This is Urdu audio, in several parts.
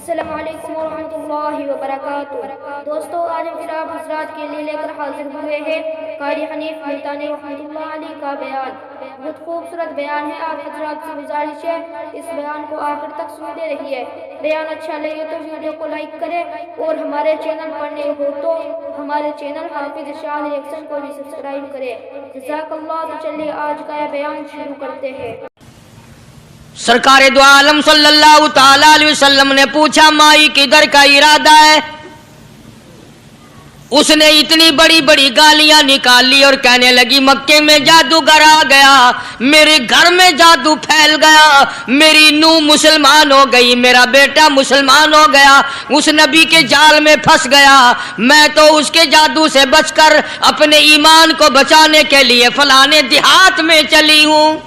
السلام علیکم ورحمۃ اللہ وبرکاتہ۔ دوستو، آج ہم پھر آپ حضرات کے لیے لے کر حاضر ہوئے ہیں قاری حنیف ملتانی رحمۃ اللہ علیہ کا بیان۔ بہت خوبصورت بیان ہے، آپ حضرات سے گزارش ہے اس بیان کو آخر تک سنتے رہیے۔ بیان اچھا لگے تو ویڈیو کو لائک کرے اور ہمارے چینل پر نئے ہو تو ہمارے چینل حافظ شاہ ریئیکشن کو بھی سبسکرائب کرے۔ جزاک اللہ۔ تو چلیے آج کا یہ بیان شروع کرتے ہیں۔ سرکار دو عالم صلی اللہ تعالی علیہ وسلم نے پوچھا مائی کدھر کا ارادہ ہے؟ اس نے اتنی بڑی بڑی گالیاں نکال لی اور کہنے لگی مکے میں جادوگر آ گیا، میرے گھر میں جادو پھیل گیا، میری نوح مسلمان ہو گئی، میرا بیٹا مسلمان ہو گیا، اس نبی کے جال میں پھنس گیا، میں تو اس کے جادو سے بچ کر اپنے ایمان کو بچانے کے لیے فلانے دیہات میں چلی ہوں۔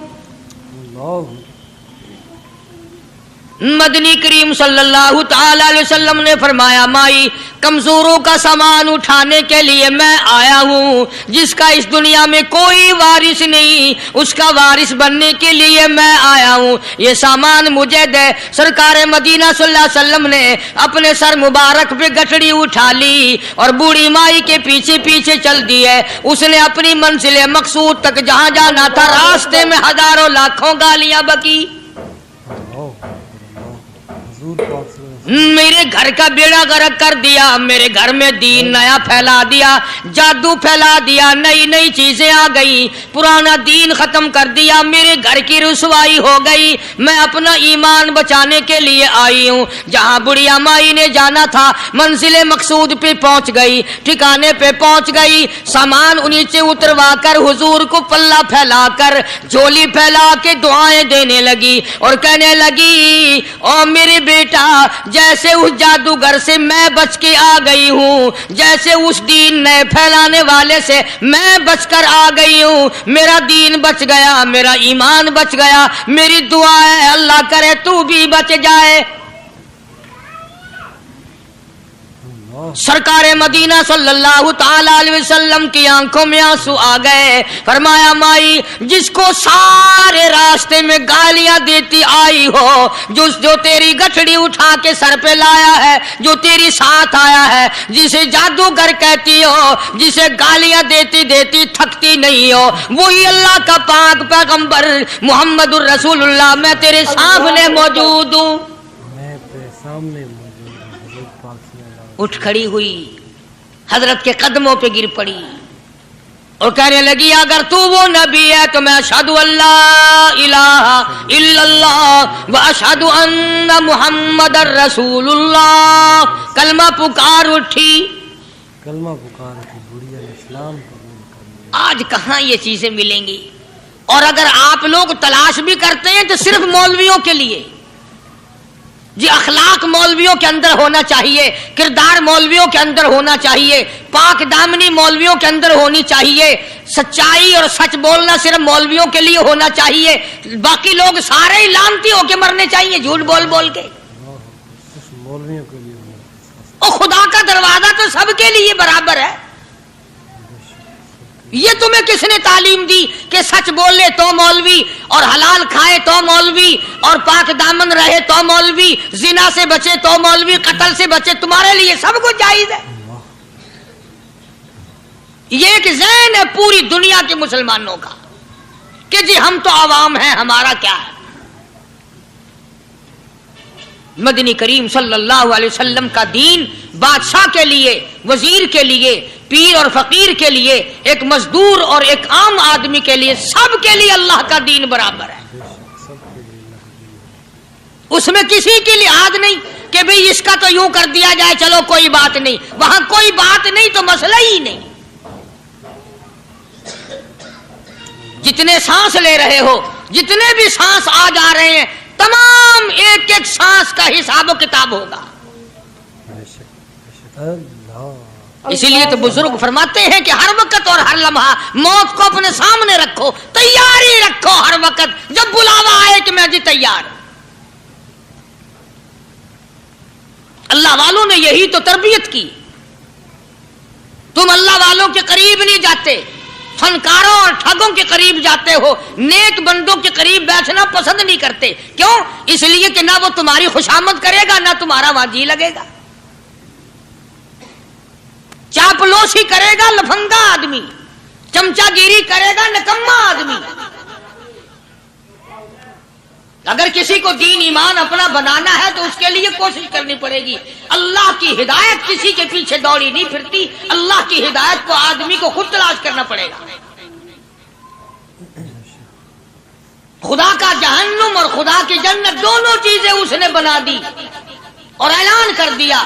مدنی کریم صلی اللہ تعالی علیہ وسلم نے فرمایا مائی کمزوروں کا سامان اٹھانے کے لیے میں آیا ہوں، جس کا اس دنیا میں کوئی وارث نہیں اس کا وارث بننے کے لیے میں آیا ہوں، یہ سامان مجھے دے۔ سرکار مدینہ صلی اللہ علیہ وسلم نے اپنے سر مبارک پہ گٹھڑی اٹھا لی اور بوڑھی مائی کے پیچھے پیچھے چل دی ہے۔ اس نے اپنی منزل مقصود تک جہاں جانا تھا راستے میں ہزاروں لاکھوں گالیاں بکی، میرے گھر کا بیڑا غرق کر دیا، میرے گھر میں دین نیا پھیلا دیا، جادو پھیلا دیا، نئی نئی چیزیں آ گئی، پرانا دین ختم کر دیا، میرے گھر کی رسوائی ہو گئی، میں اپنا ایمان بچانے کے لیے آئی ہوں۔ جہاں بڑھیا مائی نے جانا تھا منزل مقصود پہ پہنچ گئی، ٹھکانے پہ پہنچ گئی، سامان نیچے اتروا کر حضور کو پلہ پھیلا کر جھولی پھیلا کے دعائیں دینے لگی اور کہنے لگی او میرے بیٹا، جیسے اس جادوگر سے میں بچ کے آ گئی ہوں، جیسے اس دین نئے پھیلانے والے سے میں بچ کر آ گئی ہوں، میرا دین بچ گیا، میرا ایمان بچ گیا، میری دعا ہے اللہ کرے تو بھی بچ جائے۔ سرکار مدینہ صلی اللہ تعالی علیہ وسلم کی آنکھوں میں آنسو آ گئے، فرمایا مائی جس کو سارے راستے میں گالیاں دیتی آئی ہو، جو تیری گٹھڑی اٹھا کے سر پہ لایا ہے، جو تیری ساتھ آیا ہے، جسے جادوگر کہتی ہو، جسے گالیاں دیتی دیتی تھکتی نہیں ہو، وہی اللہ کا پاک پیغمبر محمد الرسول اللہ، میں تیرے سامنے موجود ہوں۔ اٹھ کھڑی ہوئی، حضرت کے قدموں پہ گر پڑی اور کہنے لگی اگر تو وہ نبی ہے تو میں اشہد اللہ الہ الا اللہ و اشہد ان محمد الرسول اللہ۔ کلمہ پکار اٹھی، کلمہ پکار اٹھی، بڑھیا اسلام قبول کر۔ آج کہاں یہ چیزیں ملیں گی؟ اور اگر آپ لوگ تلاش بھی کرتے ہیں تو صرف مولویوں کے لیے، جی اخلاق مولویوں کے اندر ہونا چاہیے، کردار مولویوں کے اندر ہونا چاہیے، پاک دامنی مولویوں کے اندر ہونی چاہیے، سچائی اور سچ بولنا صرف مولویوں کے لیے ہونا چاہیے، باقی لوگ سارے ہی لانتی ہو کے مرنے چاہیے جھوٹ بول بول کے۔ مولویوں کے لیے اور خدا کا دروازہ تو سب کے لیے برابر ہے۔ یہ تمہیں کس نے تعلیم دی کہ سچ بولے تو مولوی، اور حلال کھائے تو مولوی، اور پاک دامن رہے تو مولوی، زنا سے بچے تو مولوی، قتل سے بچے، تمہارے لیے سب کچھ جائز ہے۔ یہ ایک ذہن ہے پوری دنیا کے مسلمانوں کا کہ جی ہم تو عوام ہیں، ہمارا کیا ہے۔ مدنی کریم صلی اللہ علیہ وسلم کا دین بادشاہ کے لیے، وزیر کے لیے، پیر اور فقیر کے لیے، ایک مزدور اور ایک عام آدمی کے لیے، سب کے لیے اللہ کا دین برابر ہے۔ اس میں کسی کی لحاظ نہیں کہ بھئی اس کا تو یوں کر دیا جائے چلو کوئی بات نہیں، وہاں کوئی بات نہیں تو مسئلہ ہی نہیں۔ جتنے سانس لے رہے ہو، جتنے بھی سانس آ جا رہے ہیں، تمام ایک ایک سانس کا حساب و کتاب ہوگا۔ اسی لیے تو بزرگ فرماتے ہیں کہ ہر وقت اور ہر لمحہ موت کو اپنے سامنے رکھو، تیاری رکھو ہر وقت، جب بلاوا آئے کہ میں جی تیار۔ اللہ والوں نے یہی تو تربیت کی۔ تم اللہ والوں کے قریب نہیں جاتے، فنکاروں اور ٹھگوں کے قریب جاتے ہو، نیک بندوں کے قریب بیٹھنا پسند نہیں کرتے. کیوں؟ اس لیے کہ نہ وہ تمہاری خوشامد کرے گا نہ تمہارا وہاں جی لگے گا. چاپلوسی کرے گا لفنگا آدمی، چمچا گیری کرے گا نکما آدمی. اگر کسی کو دین ایمان اپنا بنانا ہے تو اس کے لیے کوشش کرنی پڑے گی. اللہ کی ہدایت کسی کے پیچھے دوڑی نہیں پھرتی، اللہ کی ہدایت کو آدمی کو خود تلاش کرنا پڑے گا. خدا کا جہنم اور خدا کی جنت دونوں چیزیں اس نے بنا دی اور اعلان کر دیا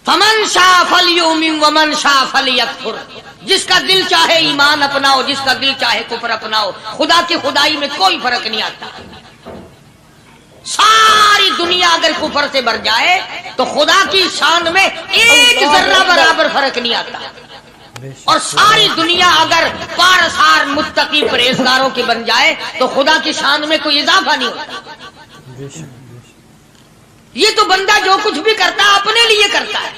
فمن شاء فلیؤمن ومن شاء فلیکفر. جس کا دل چاہے ایمان اپناؤ، جس کا دل چاہے کفر اپناؤ. خدا کی خدائی میں کوئی فرق نہیں آتا. ساری دنیا اگر کفر سے بھر جائے تو خدا کی شان میں ایک ذرہ برابر فرق نہیں آتا. اور ساری دنیا اگر پارسار متقی پرہیزگاروں کی بن جائے تو خدا کی شان میں کوئی اضافہ نہیں ہوتا. یہ تو بندہ جو کچھ بھی کرتا ہے اپنے لیے کرتا ہے.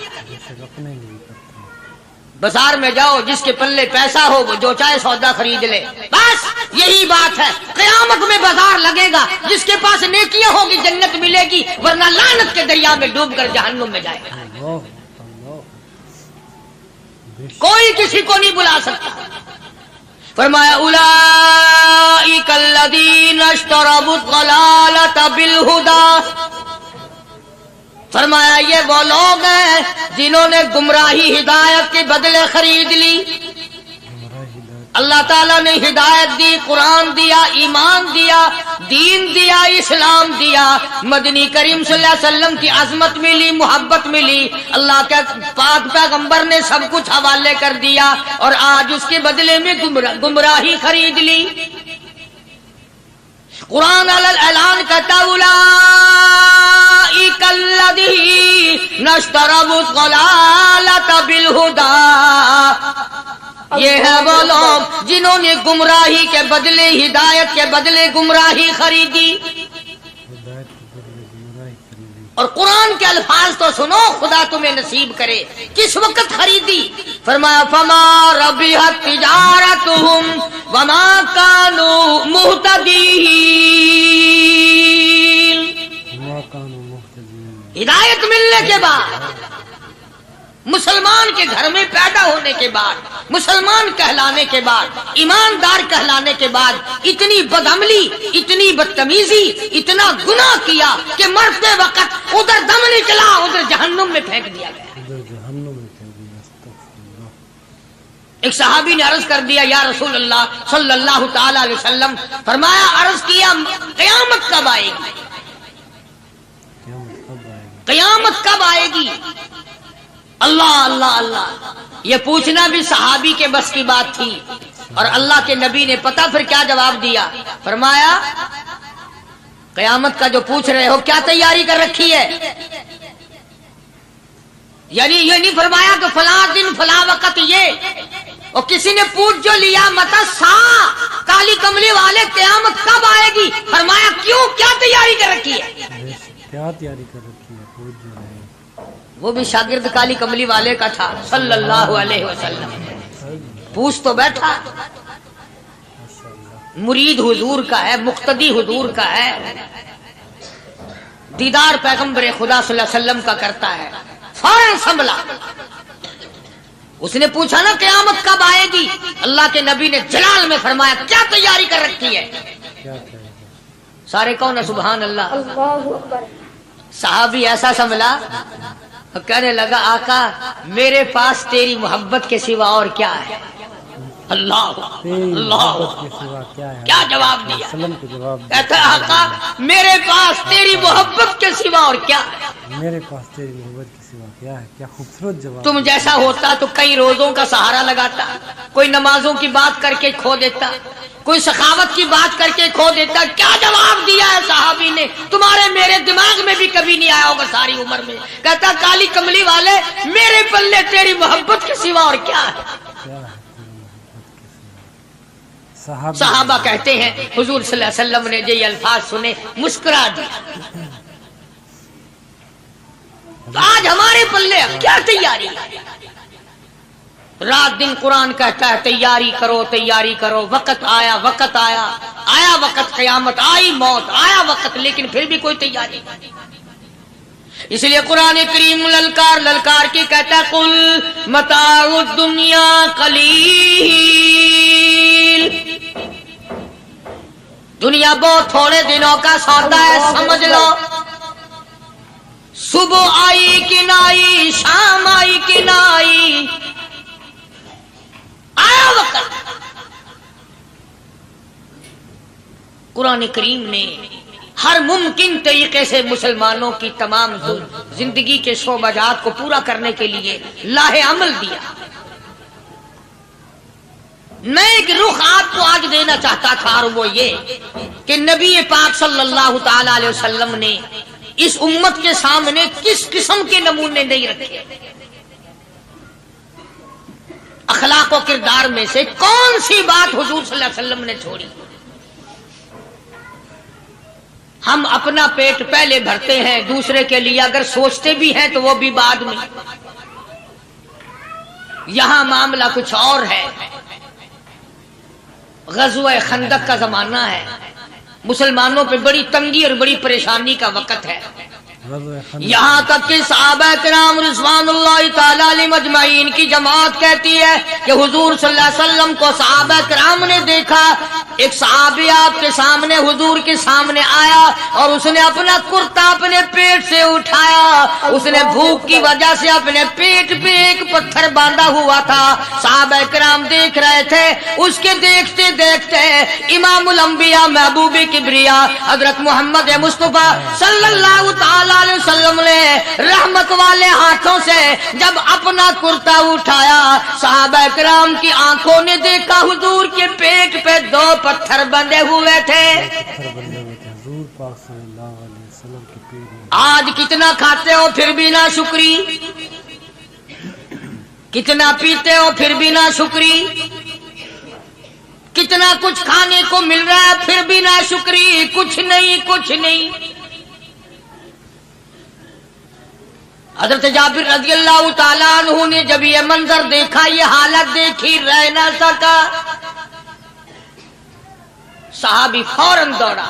بازار میں جاؤ، جس کے پلے پیسہ ہو وہ جو چاہے سودا خرید لے، بس یہی بات ہے. قیامت میں بازار لگے گا، جس کے پاس نیکیاں ہوگی جنت ملے گی، ورنہ لعنت کے دریا میں ڈوب کر جہنم میں جائے گا. کوئی کسی کو نہیں بلا سکتا. فرمایا اولئک الذین اشتروا الضلالۃ بالہدی. فرمایا یہ وہ لوگ ہیں جنہوں نے گمراہی ہدایت کے بدلے خرید لی. اللہ تعالیٰ نے ہدایت دی، قرآن دیا، ایمان دیا، دین دیا، اسلام دیا، مدنی کریم صلی اللہ علیہ وسلم کی عظمت ملی، محبت ملی، اللہ کے پاک پیغمبر نے سب کچھ حوالے کر دیا، اور آج اس کے بدلے میں گمراہی خرید لی. قرآن اعلان کرتا اولئک الذین اشتروا الضلالۃ بالہدی. یہ ہے وہ لوگ جنہوں نے گمراہی کے بدلے ہدایت کے بدلے گمراہی خریدی. اور قرآن کے الفاظ تو سنو، خدا تمہیں نصیب کرے. کس وقت خریدی؟ فرمایا فما ربحت تجارتهم وما كانوا مهتدين. ہدایت ملنے کے بعد، مسلمان کے گھر میں پیدا ہونے کے بعد، مسلمان کہلانے کے بعد، ایماندار کہلانے کے بعد اتنی بدعملی، اتنی بدتمیزی، اتنا گناہ کیا کہ مرتے وقت ادھر دم نکلا، ادھر جہنم میں پھینک دیا گیا. ایک صحابی نے عرض کر دیا یا رسول اللہ صلی اللہ تعالی علیہ وسلم. فرمایا عرض کیا قیامت کب آئے گی؟ قیامت کب آئے گی؟ اللہ اللہ اللہ. یہ پوچھنا بھی صحابی کے بس کی بات تھی. اور اللہ کے نبی نے پتہ پھر کیا جواب دیا؟ فرمایا قیامت کا جو پوچھ رہے ہو کیا تیاری کر رکھی ہے؟ یعنی یہ نہیں فرمایا کہ فلاں دن فلاں وقت یہ، اور کسی نے پوچھ جو لیا متا سا کالی کملی والے قیامت کب آئے گی؟ فرمایا کیوں، کیا تیاری کر رکھی ہے؟ کیا تیاری کر رکھی ہے؟ پوچھ جو رہے. وہ بھی شاگرد کالی کملی والے کا تھا صلی اللہ علیہ وسلم. پوچھ تو بیٹھا، مرید حضور کا ہے، مقتدی حضور کا ہے، دیدار پیغمبر خدا صلی اللہ علیہ وسلم کا کرتا ہے. فوراً سنبھلا. اس نے پوچھا نا قیامت کب آئے گی؟ اللہ کے نبی نے جلال میں فرمایا کیا تیاری کر رکھی ہے؟ سارے کون ہے سبحان اللہ. اللہ اکبر. صحابی ایسا سنبھلا، کہنے لگا آقا میرے پاس تیری محبت کے سوا اور کیا ہے؟ اللہ اللہ، کیا جواب دیا؟ کہتا ہے آقا میرے پاس تیری محبت کے سوا اور کیا ہے؟ میرے پاس تیری محبت کے سوا کیا ہے؟ کیا خوبصورت جواب. تم جیسا ہوتا تو کئی روزوں کا سہارا لگاتا، کوئی نمازوں کی بات کر کے کھو دیتا، کوئی سخاوت کی بات کر کے کھو دیتا. کیا جواب دیا ہے صحابی نے؟ تمہارے میرے دماغ میں بھی کبھی نہیں آیا ہوگا ساری عمر میں. کہتا کالی کملی والے میرے پلے تیری محبت کے سوا اور کیا ہے؟ صحابہ کہتے ہیں حضور صلی اللہ علیہ وسلم نے جو یہ الفاظ سنے مسکرا دیا. آج ہمارے پلے کیا تیاری ہے؟ رات دن قرآن کہتا ہے تیاری کرو تیاری کرو، وقت آیا وقت آیا، آیا وقت قیامت، آئی موت، آیا وقت، لیکن پھر بھی کوئی تیاری نہیں۔ اس لیے قرآن کریم للکار للکار کی کہتا ہے قل متاع الدنیا قلیل، دنیا بہت تھوڑے دنوں کا سودا ہے، سمجھ لو، صبح آئی کہ نہ آئی، شام آئی کہ نہ آئی، آیا وقت۔ قرآن کریم نے ہر ممکن طریقے سے مسلمانوں کی تمام زندگی کے شعبات کو پورا کرنے کے لیے لاہ عمل دیا۔ میں ایک رخ آپ کو آج دینا چاہتا تھا، اور وہ یہ کہ نبی پاک صلی اللہ تعالی علیہ وسلم نے اس امت کے سامنے کس قسم کے نمونے نہیں رکھے، اخلاق و کردار میں سے کون سی بات حضور صلی اللہ علیہ وسلم نے چھوڑی۔ ہم اپنا پیٹ پہلے بھرتے ہیں، دوسرے کے لیے اگر سوچتے بھی ہیں تو وہ بھی بعد میں۔ یہاں معاملہ کچھ اور ہے، غزوہ خندق کا زمانہ ہے، مسلمانوں پہ بڑی تنگی اور بڑی پریشانی کا وقت ہے، یہاں تک کہ صحابہ کرام رضوان اللہ تعالی علیہم اجمعین کی جماعت کہتی ہے کہ حضور صلی اللہ علیہ وسلم کو صحابہ کرام نے دیکھا، ایک صحابی آپ کے سامنے حضور کے سامنے آیا اور اس نے اپنا کرتا اپنے پیٹ سے اٹھایا، اس نے بھوک کی وجہ سے اپنے پیٹ پہ ایک پتھر باندھا ہوا تھا، صحابہ کرام دیکھ رہے تھے، اس کے دیکھتے دیکھتے امام الانبیاء محبوب کبریا حضرت محمد مصطفیٰ صلی اللہ تعالی علیہ وسلم نے رحمت والے ہاتھوں سے جب اپنا کرتا اٹھایا، صحابہ کرام کی آنکھوں نے دیکھا حضور کے پیٹ پہ 2 پتھر بندھے ہوئے تھے۔ آج کتنا کھاتے ہو پھر بھی نہ شکری، کتنا پیتے ہو پھر بھی نہ شکری، کتنا کچھ کھانے کو مل رہا ہے پھر بھی نہ شکری، کچھ نہیں کچھ نہیں۔ حضرت جابر رضی اللہ تعالیٰ عنہ نے جب یہ منظر دیکھا، یہ حالت دیکھی، رہ نہ سکا، صحابی فوراً دوڑا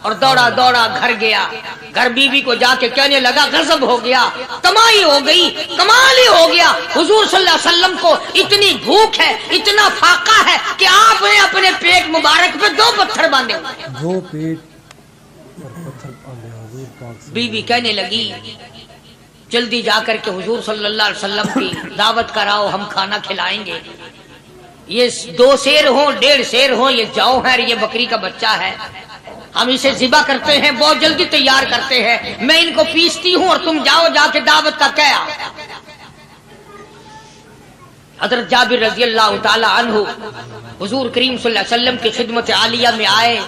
اور دوڑا دوڑا گھر گیا، گھر بیوی کو جا کے کہنے لگا غضب ہو گیا، تمائی ہو گئی، کمال ہی ہو گیا، حضور صلی اللہ علیہ وسلم کو اتنی بھوک ہے، اتنا فاقہ ہے کہ آپ نے اپنے پیٹ مبارک پہ 2 پتھر باندھے ہوئے۔ 2 پیٹ اور پتھر باندھے حضور پاک۔ بیوی کہنے لگی جلدی جا کر کے حضور صلی اللہ علیہ وسلم کی دعوت کراؤ، ہم کھانا کھلائیں گے، یہ 2 شیر ہوں 1.5 شیر ہوں، یہ جو ہے یہ بکری کا بچہ ہے، ہم اسے ذبح کرتے ہیں، بہت جلدی تیار کرتے ہیں، میں ان کو پیستی ہوں اور تم جاؤ جا کے دعوت کا کیا۔ حضرت جابر رضی اللہ تعالی عنہ حضور کریم صلی اللہ علیہ وسلم کی خدمت عالیہ میں آئے،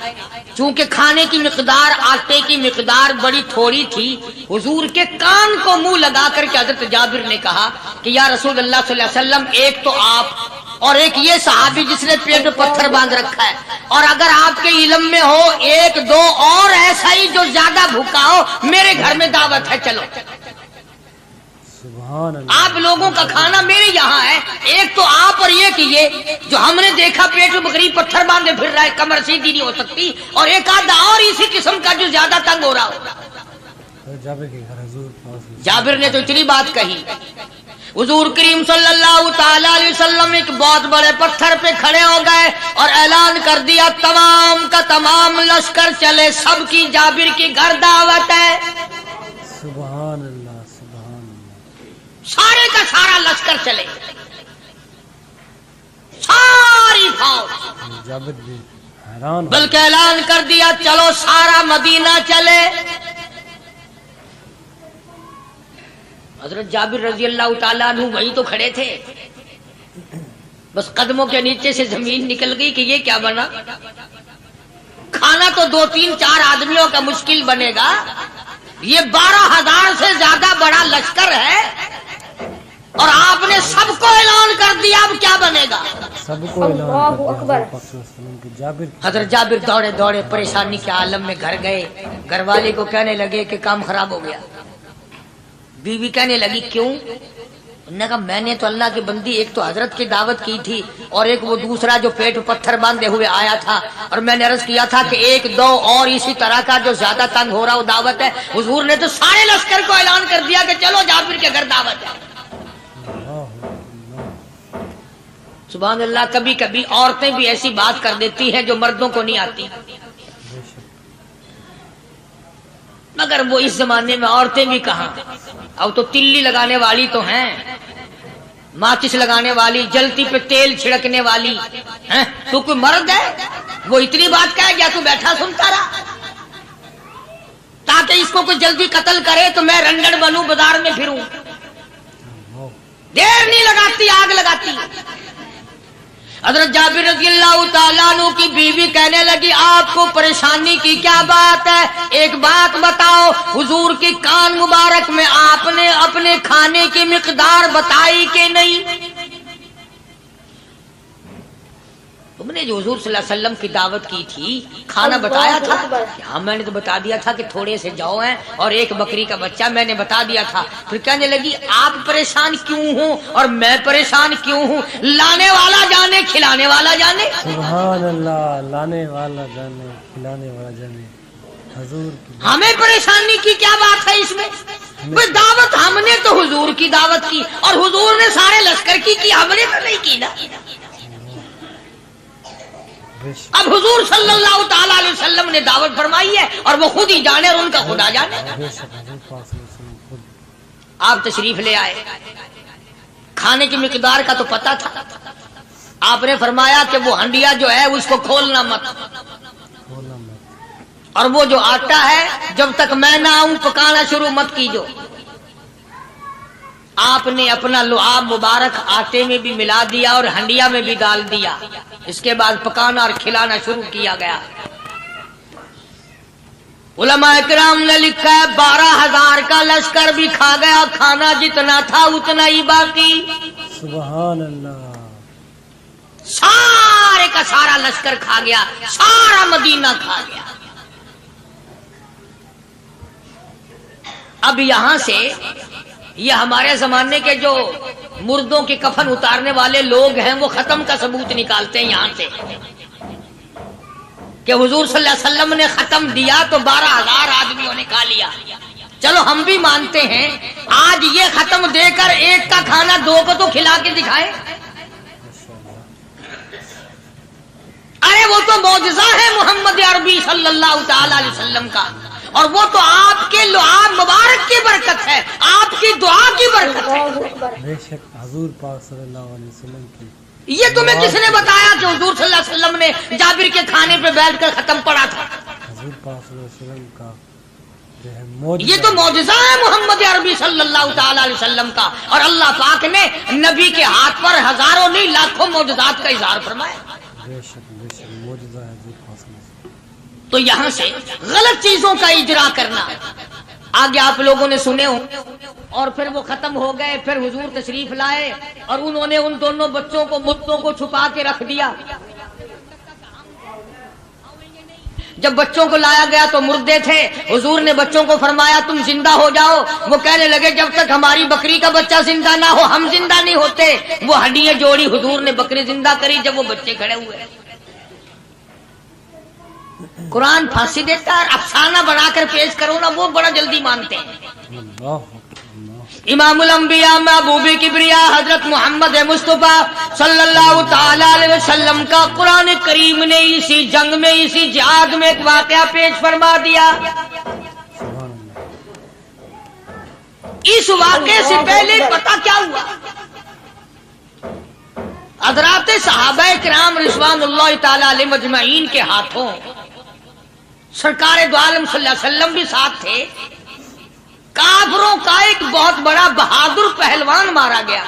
چونکہ کھانے کی مقدار، آٹے کی مقدار بڑی تھوڑی تھی، حضور کے کان کو منہ لگا کر کے حضرت جابر نے کہا کہ یا رسول اللہ صلی اللہ علیہ وسلم، ایک تو آپ اور ایک یہ صحابی جس نے پیٹ میں پتھر باندھ رکھا ہے، اور اگر آپ کے علم میں ہو 1-2 اور ایسا ہی جو زیادہ بھوکا ہو، میرے گھر میں دعوت ہے، چلو۔ آپ لوگوں کا کھانا میرے یہاں ہے، ایک تو آپ اور یہ کہ یہ جو ہم نے دیکھا پیٹ میں بکری پتھر باندھے پھر رہا ہے، کمر سیدھی نہیں ہو سکتی، اور ایک آدھا اور اسی قسم کا جو زیادہ تنگ ہو رہا ہو۔ جابر نے تو اتنی بات کہی، حضور کریم صلی اللہ تعالی علیہ وسلم ایک بہت بڑے پتھر پہ کھڑے ہو گئے اور اعلان کر دیا تمام کا تمام لشکر چلے، سب کی جابر کی گھر دعوت ہے۔ سبحان اللہ سبحان اللہ۔ سارے کا سارا لشکر چلے، ساری فوج، جابر بھی حیران، بلکہ اعلان کر دیا چلو سارا مدینہ چلے۔ حضرت جابر رضی اللہ تعالیٰ عنہ وہی تو کھڑے تھے، بس قدموں کے نیچے سے زمین نکل گئی کہ یہ کیا بنا، کھانا تو 2-3-4 آدمیوں کا مشکل بنے گا، یہ 12,000 سے زیادہ بڑا لشکر ہے، اور آپ نے سب کو اعلان کر دیا، اب کیا بنے گا، سب کو اعلان کر دیا۔ حضرت جابر دوڑے دوڑے پریشانی کے عالم میں گھر گئے، گھر والے کو کہنے لگے کہ کام خراب ہو گیا، بیوی کہنے لگی کیوں، انہوں نے کہا میں نے تو اللہ کی بندی ایک تو حضرت کی دعوت کی تھی اور ایک وہ دوسرا جو پیٹ پتھر باندھے ہوئے آیا تھا، اور میں نے عرض کیا تھا کہ ایک دو اور اسی طرح کا جو زیادہ تنگ ہو رہا وہ دعوت ہے۔ حضور نے تو سارے لشکر کو اعلان کر دیا کہ چلو جابر کے گھر دعوت ہے۔ سبحان اللہ، کبھی کبھی عورتیں بھی ایسی بات کر دیتی ہیں جو مردوں کو نہیں آتی، مگر وہ اس زمانے میں عورتیں بھی کہاں، اب تو تلی لگانے والی تو ہیں، ماچس لگانے والی، جلتی پہ تیل چھڑکنے والی ہیں۔ تو کوئی مرد ہے وہ اتنی بات کہے گیا تو بیٹھا سنتا رہا تاکہ اس کو کوئی جلدی قتل کرے تو میں رنڈڑ بنوں، بازار میں پھروں، دیر نہیں لگاتی آگ لگاتی۔ حضرت جابر رضی اللہ تعالیٰ عنہ کی بیوی کہنے لگی آپ کو پریشانی کی کیا بات ہے، ایک بات بتاؤ، حضور کی کان مبارک میں آپ نے اپنے کھانے کی مقدار بتائی کہ نہیں؟ تم نے جو حضور صلی اللہ علیہ وسلم کی دعوت کی تھی کھانا بتایا تھا؟ ہاں میں نے تو بتا دیا تھا کہ تھوڑے سے جو ہیں اور ایک بکری کا بچہ، میں نے بتا دیا تھا۔ پھر کہنے لگی آپ پریشان کیوں ہوں اور میں پریشان کیوں ہوں؟ لانے والا جانے کھلانے والا جانے۔ سبحان اللہ، لانے والا جانے کھلانے والا جانے۔ حضور کی ہمیں پریشانی کی کیا بات ہے اس میں؟ بس دعوت ہم نے تو حضور کی دعوت کی اور حضور نے سارے لشکر کی ہم نے تو نہیں کی نا۔ اب حضور صلی اللہ تعالیٰ علیہ وسلم نے دعوت فرمائی ہے اور وہ خود ہی جانے اور ان کا خدا جانے۔ آپ تشریف لے آئے، کھانے کی مقدار کا تو پتا تھا، آپ نے فرمایا کہ وہ ہنڈیا جو ہے اس کو کھولنا مت، اور وہ جو آٹا ہے جب تک میں نہ آؤں پکانا شروع مت کیجو۔ آپ نے اپنا لعاب مبارک آٹے میں بھی ملا دیا اور ہنڈیا میں بھی ڈال دیا، اس کے بعد پکانا اور کھلانا شروع کیا گیا۔ علماء کرام نے لکھا ہے 12,000 کا لشکر بھی کھا گیا، کھانا جتنا تھا اتنا ہی باقی۔ سبحان اللہ، سارے کا سارا لشکر کھا گیا، سارا مدینہ کھا گیا۔ اب یہاں سے یہ ہمارے زمانے کے جو مردوں کے کفن اتارنے والے لوگ ہیں وہ ختم کا ثبوت نکالتے ہیں یہاں سے کہ حضور صلی اللہ علیہ وسلم نے ختم دیا تو 12,000 آدمیوں نے کھا لیا۔ چلو ہم بھی مانتے ہیں، آج یہ ختم دے کر ایک کا کھانا دو کو تو کھلا کے دکھائے۔ ارے وہ تو معجزہ ہے محمد عربی صلی اللہ تعالی علیہ وسلم کا، اور وہ تو آپ کے لعاب مبارک کی برکت ہے، آپ کی دعا کی برکت ہے۔ بے شک حضور پاک صلی اللہ علیہ وسلم کی یہ تمہیں کس نے بتایا کہ حضور صلی اللہ علیہ وسلم نے جابر کے کھانے پہ بیٹھ کر ختم پڑا تھا؟ حضور پاک صلی اللہ علیہ وسلم کا جو ہے یہ تو معجزہ ہے محمد عربی صلی اللہ تعالی علیہ وسلم کا، اور اللہ پاک نے نبی کے ہاتھ پر ہزاروں نہیں لاکھوں معجزات کا اظہار فرمایا۔ بے شک معجزہ ہے حضور پاک صلی اللہ علیہ وسلم۔ تو یہاں سے غلط چیزوں کا اجرا کرنا آگے آپ لوگوں نے سنے ہوں، اور پھر وہ ختم ہو گئے، پھر حضور تشریف لائے اور انہوں نے ان دونوں بچوں کو مردوں کو چھپا کے رکھ دیا۔ جب بچوں کو لایا گیا تو مردے تھے، حضور نے بچوں کو فرمایا تم زندہ ہو جاؤ، وہ کہنے لگے جب تک ہماری بکری کا بچہ زندہ نہ ہو ہم زندہ نہیں ہوتے۔ وہ ہڈیاں جوڑی، حضور نے بکری زندہ کری جب وہ بچے کھڑے ہوئے۔ قرآن پھانسی دیتا ہے، افسانہ بنا کر پیش کرو نا وہ بڑا جلدی مانتے ہیں۔ امام الانبیاء محبوب کبریاء حضرت محمد مصطفیٰ صلی اللہ تعالی علیہ وسلم کا قرآن کریم نے اسی جنگ میں، اسی جہاد میں ایک واقعہ پیش فرما دیا۔ اس واقعے سے پہلے پتہ کیا ہوا؟ حضرات صحابہ کرام رضوان اللہ تعالی علیہ مجمعین کے ہاتھوں سرکار دو عالم صلی اللہ علیہ وسلم بھی ساتھ تھے، کافروں کا ایک بہت بڑا بہادر پہلوان مارا گیا۔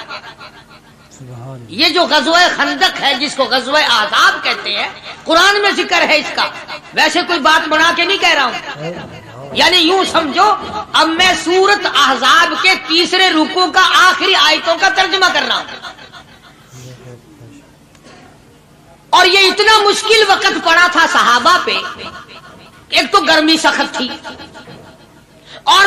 یہ جو غزوہ خندق ہے جس کو غزوہ احزاب کہتے ہیں، قرآن میں ذکر ہے اس کا، ویسے کوئی بات بنا کے نہیں کہہ رہا ہوں، یعنی یوں سمجھو اب میں سورت احزاب کے تیسرے رکوع کا آخری آیتوں کا ترجمہ کر رہا ہوں۔ اور یہ اتنا مشکل وقت پڑا تھا صحابہ پہ، ایک تو گرمی سخت تھی اور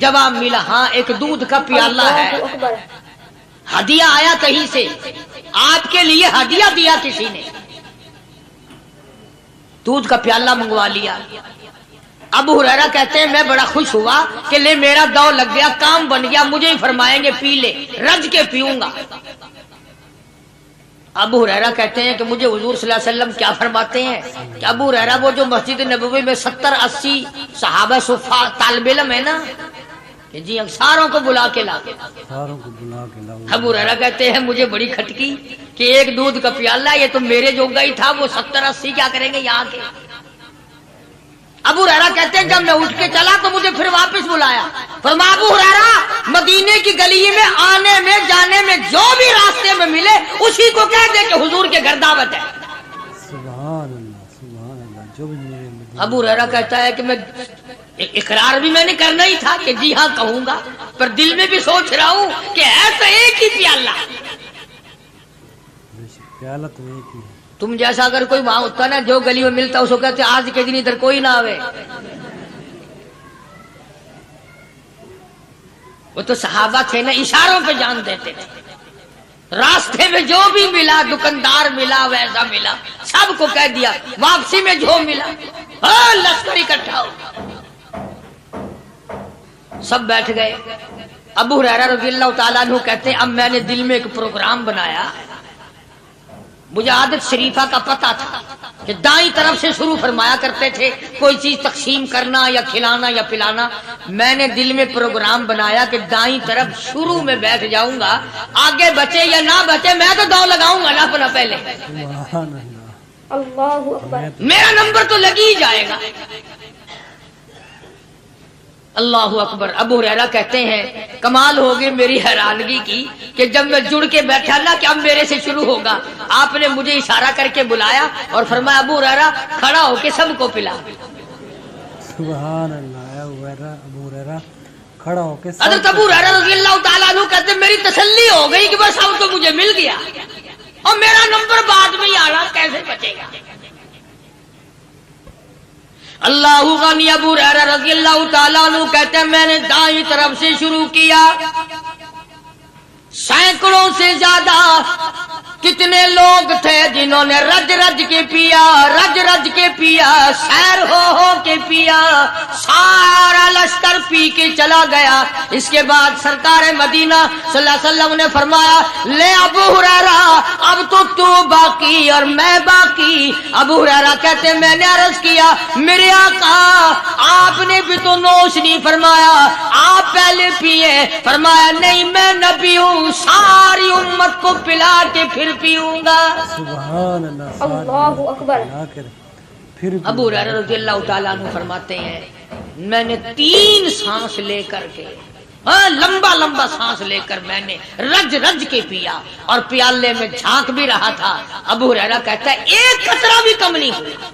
جواب ملا ہاں ایک دودھ کا پیالہ ہے، اللہ اکبر ہدیہ آیا کہیں سے، آپ کے لیے ہدیہ دیا کسی نے، دودھ کا پیالہ منگوا لیا۔ ابو ہریرہ کہتے ہیں میں بڑا خوش ہوا کہ لے میرا دو لگ گیا، کام بن گیا، مجھے ہی فرمائیں گے پی لے، رج کے پیوں گا۔ ابو ہریرہ کہتے ہیں کہ مجھے حضور صلی اللہ علیہ وسلم کیا فرماتے ہیں کہ ابو ہریرہ وہ جو مسجد نبوی میں 70-80 صحابہ صفا طالب علم ہے نا، کہ جی ساروں کو بلا کے لا، ساروں کو بلا کے لاؤ۔ ابو ہریرہ کہتے ہیں مجھے بڑی کھٹکی کہ ایک دودھ کا پیالہ یہ تو میرے جوگا ہی تھا، وہ 70-80 کیا کریں گے یہاں کے۔ ابو ہریرہ کہتے ہیں جب میں اٹھ کے چلا تو مجھے پھر واپس بلایا، فرمایا ابو ہریرہ مدینے کی گلی میں آنے میں جانے میں جو بھی راستے میں ملے اسی کو کہہ دے کہ حضور کے گھر دعوت ہے۔ سبحان اللہ، جو بھی میرے مدینے۔ ابو ہریرہ کہتا ہے کہ میں اقرار بھی میں نے کرنا ہی تھا کہ جی ہاں کہوں گا، پر دل میں بھی سوچ رہا ہوں کہ ہے تو ایک ہی پیالہ، پیالہ تو ایک ہی ہے۔ تم جیسا اگر کوئی وہاں ہوتا نا جو گلی میں ملتا اس کو کہتے آج کے دن ادھر کوئی نہ آوے۔ وہ تو صحابہ تھے نا، اشاروں پہ جان دیتے تھے، راستے میں جو بھی ملا، دکاندار ملا ویسا ملا، سب کو کہہ دیا، واپسی میں جو ملا لشکر اکٹھا ہو، سب بیٹھ گئے۔ ابو ہریرہ رضی اللہ تعالیٰ عنہ کہتے ہیں اب میں نے دل میں ایک پروگرام بنایا، مجھے عادت شریفہ کا پتہ تھا کہ دائیں طرف سے شروع فرمایا کرتے تھے کوئی چیز تقسیم کرنا یا کھلانا یا پلانا، میں نے دل میں پروگرام بنایا کہ دائیں طرف شروع میں بیٹھ جاؤں گا، آگے بچے یا نہ بچے میں تو دو لگاؤں گا نا اپنا پہلے، سبحان اللہ، اللہ اکبر میرا نمبر تو لگ ہی جائے گا۔ اللہ اکبر۔ ابو ہریرہ کہتے ہیں کمال ہوگی میری حیرانگی کی کہ جب میں جڑ کے بیٹھا نا کہ اب میرے سے شروع ہوگا، آپ نے مجھے اشارہ کر کے بلایا اور فرمایا ابو ہریرہ کھڑا ہو کے سب کو پلا۔ سبحان اللہ، ابو ہریرہ کھڑا ہو کے حضرت ابو ہریرہ رضی اللہ تعالیٰ عنہ کہتے ہیں میری تسلی ہو گئی کہ بس اب تو مجھے مل گیا اور میرا نمبر بعد میں ہی آنا، کیسے بچے گا۔ اللہ غنی۔ ابو ہریرہ رضی اللہ تعالیٰ عنہ کہتے ہیں میں نے دائیں طرف سے شروع کیا، سینکڑوں سے زیادہ کتنے لوگ تھے جنہوں نے رج رج کے پیا، رج رج کے پیا، سیر ہو کے پیا، سارا لشکر پی کے چلا گیا۔ اس کے بعد سرکار مدینہ صلی اللہ علیہ وسلم نے فرمایا لے ابو ہریرہ اب تو باقی اور میں باقی۔ ابو ہریرہ کہتے ہیں میں نے عرض کیا میرے آقا آپ نے بھی تو نوش نہیں فرمایا، آپ پہلے پیے۔ فرمایا نہیں میں نبی ہوں، ساری امت کو پلا کے پھر پیوں گا۔ سبحان اللہ، اللہ اکبر۔ پھر ابو ہریرہ رضی اللہ تعالیٰ عنہ فرماتے ہیں میں نے 3 سانس لے کر کے لمبا لمبا سانس لے کر میں نے رج رج کے پیا اور پیالے میں جھانک بھی رہا تھا۔ ابو ہریرہ کہتا ہے ایک قطرہ بھی کم نہیں ہوا،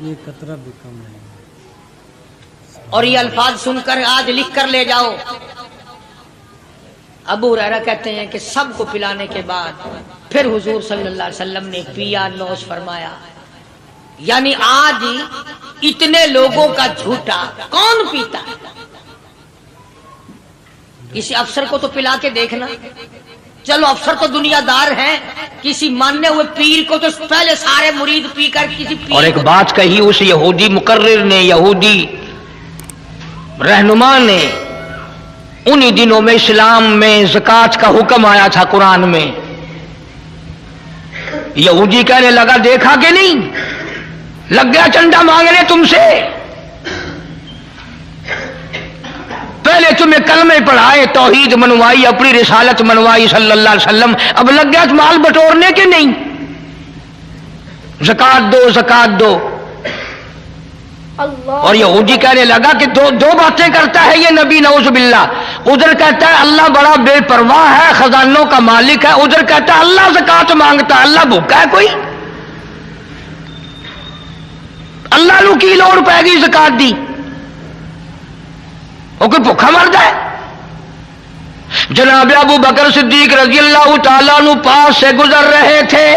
ایک قطرہ بھی کم نہیں۔ اور یہ الفاظ سن کر آج لکھ کر لے جاؤ۔ ابو ہریرہ کہتے ہیں کہ سب کو پلانے کے بعد پھر حضور صلی اللہ علیہ وسلم نے پیا، نوش فرمایا۔ یعنی آج اتنے لوگوں کا جھوٹا کون پیتا؟ کسی افسر کو تو پلا کے دیکھنا، چلو افسر تو دنیا دار ہیں، کسی ماننے ہوئے پیر کو تو پہلے سارے مرید پی کر کسی پیر۔ اور ایک بات کہی اس یہودی مقرر نے، یہودی رہنما نے، انہی دنوں میں اسلام میں زکوٰۃ کا حکم آیا تھا قرآن میں۔ یہودی کہنے لگا دیکھا کہ نہیں، لگ گیا چندہ مانگنے تم سے، پہلے تمہیں کلمے پڑھائے، توحید منوائی، اپنی رسالت منوائی صلی اللہ علیہ وسلم، اب لگ گیا مال بٹورنے کے نہیں، زکوٰۃ دو زکوٰۃ دو۔ اور یہودی کہنے لگا کہ دو باتیں کرتا ہے یہ نبی نعوذ باللہ، ادھر کہتا ہے اللہ بڑا بے پرواہ ہے، خزانوں کا مالک ہے، ادھر کہتا ہے اللہ زکوٰۃ مانگتا ہے، اللہ بھوکا ہے کوئی؟ اللہ نو کی لوڑ پے گی زکوٰۃ دی؟ وہ کوئی بھوکا مرد ہے؟ جناب ابو بکر صدیق رضی اللہ تعالیٰ عنہ پاس سے گزر رہے تھے۔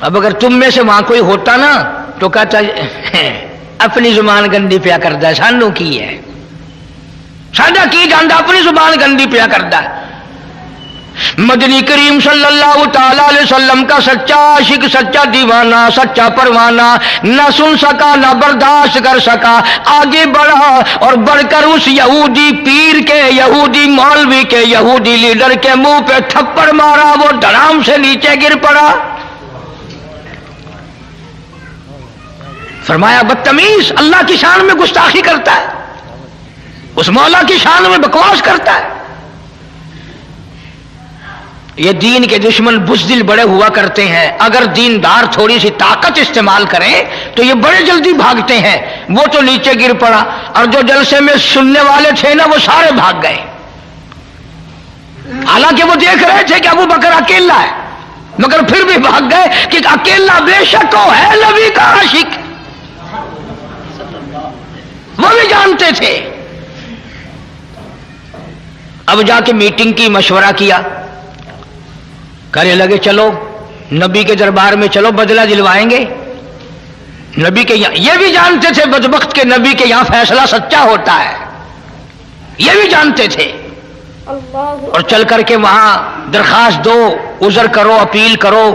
اب اگر تم میں سے وہاں کوئی ہوتا نا تو کہتا اپنی زبان گندی پیا کرتا ہے، سانو کی ہے، ساڈا کی جاندا اپنی زبان گندی پیا کرتا ہے۔ مدنی کریم صلی اللہ تعالی علیہ وسلم کا سچا عاشق، سچا دیوانہ، سچا پروانہ نہ سن سکا نہ برداشت کر سکا، آگے بڑھا اور بڑھ کر اس یہودی پیر کے، یہودی مولوی کے، یہودی لیڈر کے منہ پہ تھپڑ مارا، وہ دھڑام سے نیچے گر پڑا۔ فرمایا بدتمیز، اللہ کی شان میں گستاخی کرتا ہے، اس مولا کی شان میں بکواس کرتا ہے۔ یہ دین کے دشمن بزدل بڑے ہوا کرتے ہیں، اگر دیندار تھوڑی سی طاقت استعمال کریں تو یہ بڑے جلدی بھاگتے ہیں۔ وہ تو نیچے گر پڑا اور جو جلسے میں سننے والے تھے نا وہ سارے بھاگ گئے، حالانکہ وہ دیکھ رہے تھے کہ ابو بکر اکیلا ہے، مگر پھر بھی بھاگ گئے کہ اکیلا بے شک وہ ہے نبی کا عاشق، وہ بھی جانتے تھے۔ اب جا کے میٹنگ کی، مشورہ کیا، کہنے لگے چلو نبی کے دربار میں چلو، بدلہ دلوائیں گے نبی کے یہاں۔ یہ بھی جانتے تھے بدبخت کے نبی کے یہاں فیصلہ سچا ہوتا ہے، یہ بھی جانتے تھے، اور چل کر کے وہاں درخواست دو، عذر کرو، اپیل کرو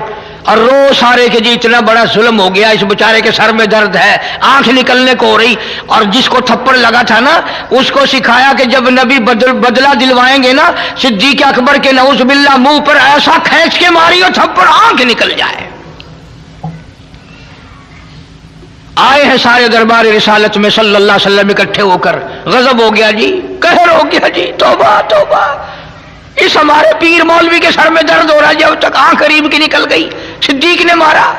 اور رو سارے کہ جی اتنا بڑا ظلم ہو گیا، اس بیچارے کے سر میں درد ہے، آنکھ نکلنے کو ہو رہی۔ اور جس کو تھپڑ لگا تھا نا اس کو سکھایا کہ جب نبی بدلہ دلوائیں گے نا صدیق اکبر کے نعوذ باللہ منہ پر ایسا کھینچ کے ماری اور تھپڑ آنکھ نکل جائے۔ آئے ہیں سارے دربار رسالت میں صلی اللہ علیہ وسلم اکٹھے ہو کر، غضب ہو گیا جی، قہر ہو گیا جی، توبہ توبہ، اس ہمارے پیر مولوی کے سر میں درد ہو رہا ہے، جب تک آنکھ قریب کی نکل گئی، صدیق نے مارا۔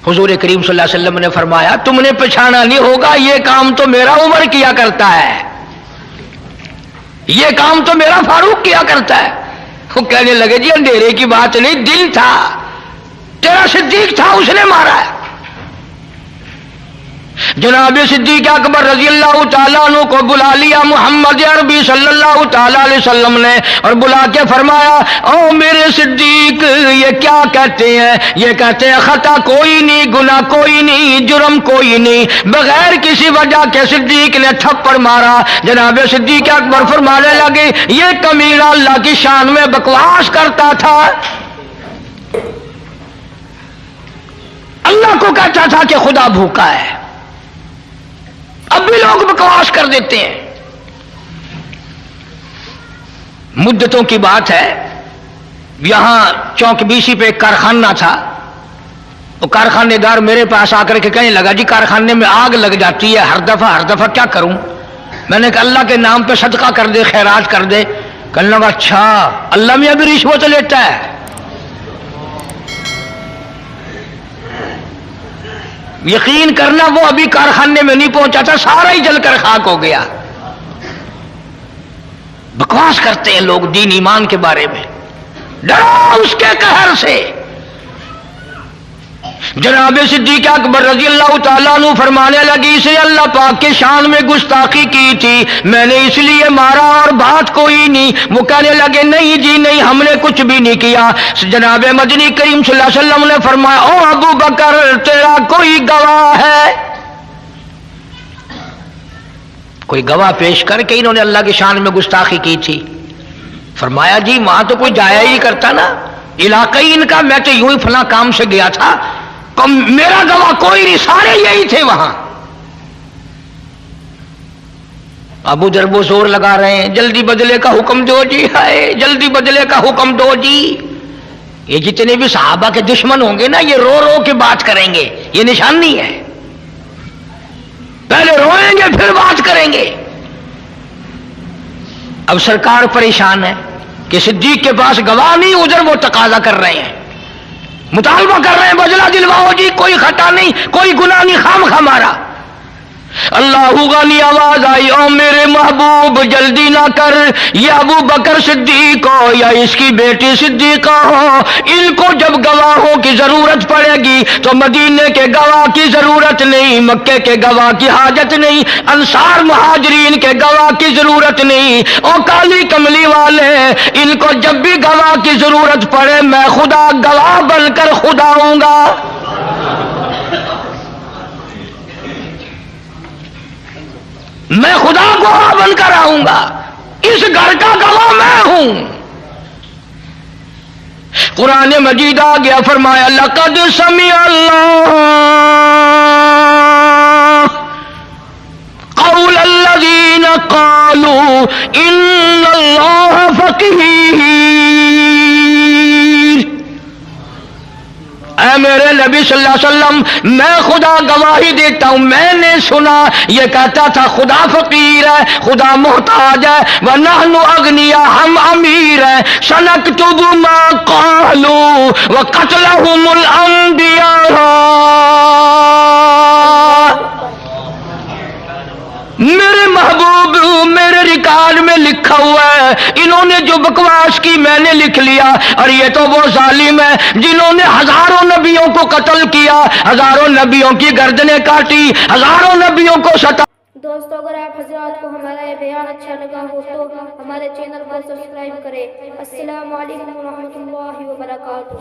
حضور کریم صلی اللہ علیہ وسلم نے فرمایا تم نے پہچانا نہیں ہوگا، یہ کام تو میرا عمر کیا کرتا ہے، یہ کام تو میرا فاروق کیا کرتا ہے۔ وہ کہنے لگے جی اندھیرے کی بات نہیں، دن تھا، تیرا صدیق تھا، اس نے مارا ہے۔ جناب صدیق اکبر رضی اللہ تعالیٰ عنہ کو بلا لیا محمد عربی صلی اللہ تعالیٰ علیہ وسلم نے، اور بلا کے فرمایا او میرے صدیق، یہ کیا کہتے ہیں؟ یہ کہتے ہیں خطا کوئی نہیں، گناہ کوئی نہیں، جرم کوئی نہیں، بغیر کسی وجہ کے صدیق نے تھپڑ مارا۔ جناب صدیق اکبر فرمانے لگے یہ کمینہ اللہ کی شان میں بکواس کرتا تھا، اللہ کو کہتا تھا کہ خدا بھوکا ہے۔ اب بھی لوگ بکواس کر دیتے ہیں۔ مدتوں کی بات ہے، یہاں چوک بیسی پہ ایک کارخانہ تھا، وہ کارخانے دار میرے پاس آ کر کے کہنے لگا جی کارخانے میں آگ لگ جاتی ہے ہر دفعہ کیا کروں؟ میں نے کہا اللہ کے نام پہ صدقہ کر دے، خیرات کر دے۔ کہنے لگا اچھا اللہ میاں بھی رشوت لیتا ہے؟ یقین کرنا وہ ابھی کارخانے میں نہیں پہنچا تھا، سارا ہی جل کر خاک ہو گیا۔ بکواس کرتے ہیں لوگ دین ایمان کے بارے میں، ڈرو اس کے قہر سے۔ جناب صدیق اکبر رضی اللہ تعالیٰ عنہ فرمانے لگی اسے اللہ پاک کے شان میں گستاخی کی تھی، میں نے اس لیے مارا اور بات کوئی نہیں۔ وہ کہنے لگے نہیں جی نہیں، ہم نے کچھ بھی نہیں کیا۔ جناب مدنی کریم صلی اللہ علیہ وسلم نے فرمایا او ابو بکر تیرا کوئی گواہ ہے؟ کوئی گواہ پیش کر کے انہوں نے اللہ کی شان میں گستاخی کی تھی؟ فرمایا جی وہاں تو کوئی جایا ہی کرتا نا، علاقائی ان کا، میں تو یوں ہی فلاں کام سے گیا تھا، میرا گواہ کوئی نہیں، سارے یہی تھے وہاں۔ ابو دربو زور لگا رہے ہیں جلدی بدلے کا حکم دو جی، ہائے جلدی بدلے کا حکم دو جی۔ یہ جتنے بھی صحابہ کے دشمن ہوں گے نا یہ رو رو کے بات کریں گے، یہ نشانی ہے، پہلے روئیں گے پھر بات کریں گے۔ اب سرکار پریشان ہے کہ صدیق کے پاس گواہ نہیں، ادھر وہ تقاضا کر رہے ہیں، مطالبہ کر رہے ہیں بدلہ دلواؤ جی، کوئی خطا نہیں، کوئی گناہ نہیں، خام مارا۔ اللہ غنی آواز آئی او میرے محبوب جلدی نہ کر، یہ ابو بکر صدیق ہو یا اس کی بیٹی صدیقہ ہو، ان کو جب گواہوں کی ضرورت پڑے گی تو مدینے کے گواہ کی ضرورت نہیں، مکے کے گواہ کی حاجت نہیں، انصار مہاجرین کے گواہ کی ضرورت نہیں، او کالی کملی والے ان کو جب بھی گواہ کی ضرورت پڑے میں خدا گواہ بن کر خدا ہوں گا۔ میں خدا گواہ بن کر آؤں گا، اس گھر کا گواہ میں ہوں۔ قرآن مجید آ گیا، فرمایا لقد سمع اللہ قول الذین قالوا ان اللہ فقیر۔ اے میرے نبی صلی اللہ علیہ وسلم، میں خدا گواہی دیتا ہوں، میں نے سنا یہ کہتا تھا خدا فقیر ہے، خدا محتاج ہے، وَنَحْنُ أَغْنِيَاء، ہم امیر ہیں، سَنَكْتُبُ مَا قَالُوا وَقَتْلَهُمُ الْأَنْبِيَاءَ۔ میرے محبوب، میرے ریکارڈ میں لکھا ہوا ہے، انہوں نے جو بکواس کی میں نے لکھ لیا، اور یہ تو وہ ظالم ہے جنہوں نے ہزاروں نبیوں کو قتل کیا، ہزاروں نبیوں کی گردنیں کاٹی، ہزاروں نبیوں کو ستا۔ دوستو اگر آپ حضرات کو ہمارا یہ بیان اچھا لگا ہو تو ہمارے چینل کو سبسکرائب کریں۔ السلام علیکم ورحمۃ اللہ وبرکاتہ۔